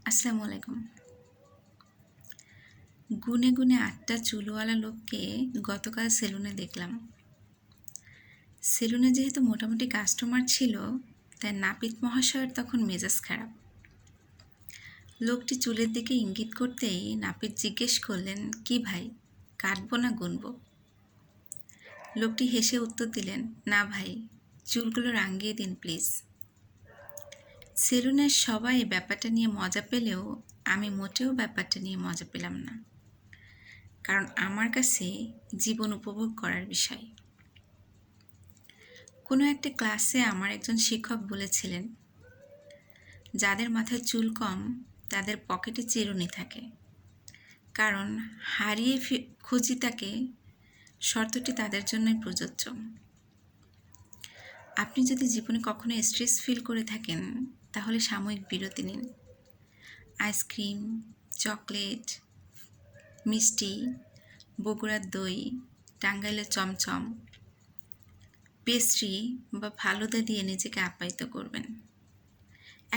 আসসালামু আলাইকুম। গুনে গুনে ৮টা চুলওয়ালা লোককে গতকাল সেলুনে দেখলাম। সেলুনে যেহেতু মোটামুটি কাস্টমার ছিল, তাই নাপিত মহাশয়ের তখন মেজাজ খারাপ। লোকটি চুলের দিকে ইঙ্গিত করতেই নাপিত জিজ্ঞেস করলেন, কি ভাই, কাটবো না গুনবো? লোকটি হেসে উত্তর দিলেন, না ভাই, চুলগুলো রাঙিয়ে দিন প্লিজ। সেলুনের সবাই ব্যাপারটা নিয়ে মজা পেলেও আমি মোটেও ব্যাপারটা নিয়ে মজা পেলাম না, কারণ আমার কাছে জীবন উপভোগ করার বিষয়। কোনো একটা ক্লাসে আমার একজন শিক্ষক বলেছিলেন, যাদের মাথায় চুল কম তাদের পকেটে চিরুনি থাকে, কারণ হারিয়ে খুঁজি তাকে শর্তটি তাদের জন্যই প্রযোজ্য। আপনি যদি জীবনে কখনো স্ট্রেস ফিল করে থাকেন, তাহলে সাময়িক বিরতি নিন। আইসক্রিম, চকলেট, মিষ্টি, বগুড়ার দই, টাঙ্গাইলের চমচম, পেস্ট্রি বা ফালুদা দিয়ে নিজেকে আপ্যায়িত করবেন।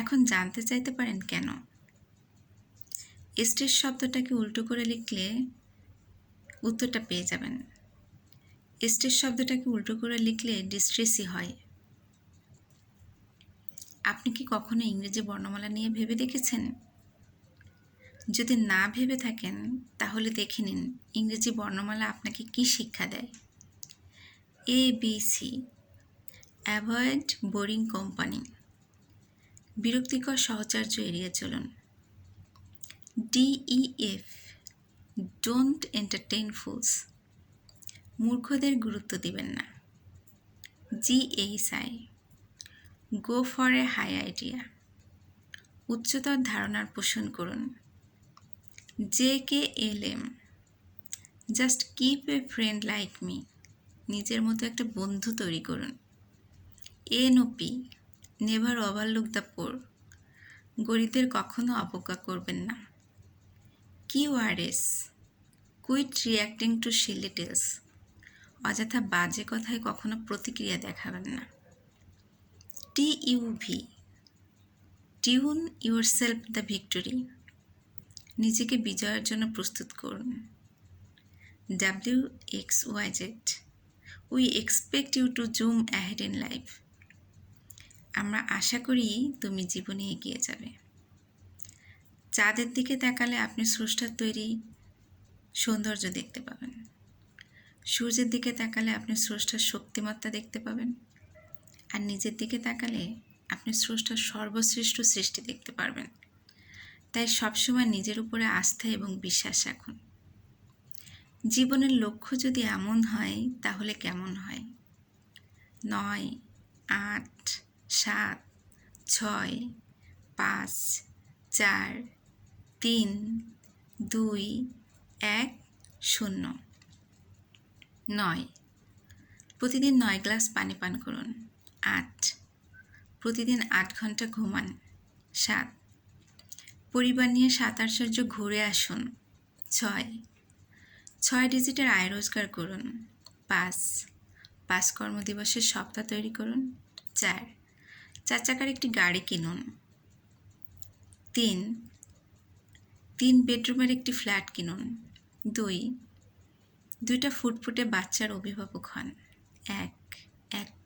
এখন জানতে চাইতে পারেন কেন? স্ট্রেস শব্দটাকে উল্টো করে লিখলে উত্তরটা পেয়ে যাবেন। স্ট্রেস শব্দটাকে উল্টো করে লিখলে ডিস্ট্রেসই হয়। আপনি কি কখনো ইংরেজি বর্ণমালা নিয়ে ভেবে দেখেছেন? যদি না ভেবে থাকেন, তাহলে দেখে নিন ইংরেজি বর্ণমালা আপনাকে কি শিক্ষা দেয়। ABC, অ্যাভয়েড বোরিং কোম্পানি, বিরক্তিকর সহচর্য এড়িয়ে চলুন। DEF, ডোন্ট এন্টারটেইন ফুলস, মূর্খদের গুরুত্ব দিবেন না। GHI, go for a high idea, উচ্চতর ধারণার পোষণ করুন। JKLM, just keep a friend like me, নিজের মতো একটা বন্ধু তৈরি করুন। NOP, never overlook the poor, গরিবদের কখনো অবজ্ঞা করবেন না। QRS, quit reacting to silly tales, অযথা বাজে কথায় কখনো প্রতিক্রিয়া দেখাবেন না। TUV, tune yourself the victory, নিজেকে বিজয়ের জন্য প্রস্তুত করুন। WXYZ, we expect you to zoom ahead in life, আমরা আশা করি তুমি জীবনে এগিয়ে যাবে। চাঁদের দিকে তাকালে আপনি স্রষ্টার তৈরি সৌন্দর্য দেখতে পাবেন। সূর্যের দিকে তাকালে আপনি স্রষ্টার শক্তিমত্তা দেখতে পাবেন, আর নিজের দিকে তাকালে আপনি স্রষ্টার সর্বশ্রেষ্ঠ সৃষ্টি দেখতে পারবেন। তাই সবসময় নিজের উপরে আস্থা এবং বিশ্বাস রাখুন। জীবনের লক্ষ্য যদি এমন হয়, তাহলে কেমন হয়? 9, 8, 7, 6, 5, 4, 3, 2, 1, 0। 9, প্রতিদিন 9 গ্লাস পানি পান করুন। 8, প্রতিদিন 8 ঘন্টা ঘুমান। 7, পরিবার নিয়ে 7 আশ্চর্য ঘুরে আসুন। 6 ডিজিটের আয় রোজগার করুন। 5 কর্মদিবসের সপ্তাহ তৈরি করুন। 4 চাকার একটি গাড়ি কিনুন। 3 বেডরুমের একটি ফ্ল্যাট কিনুন। 2টা ফুটফুটে বাচ্চার অভিভাবক হন। 1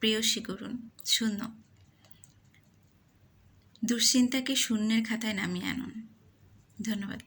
প্রেয়সী করুন। 0 দুশ্চিন্তাকে শূন্যের খাতায় নামিয়ে আনুন। ধন্যবাদ।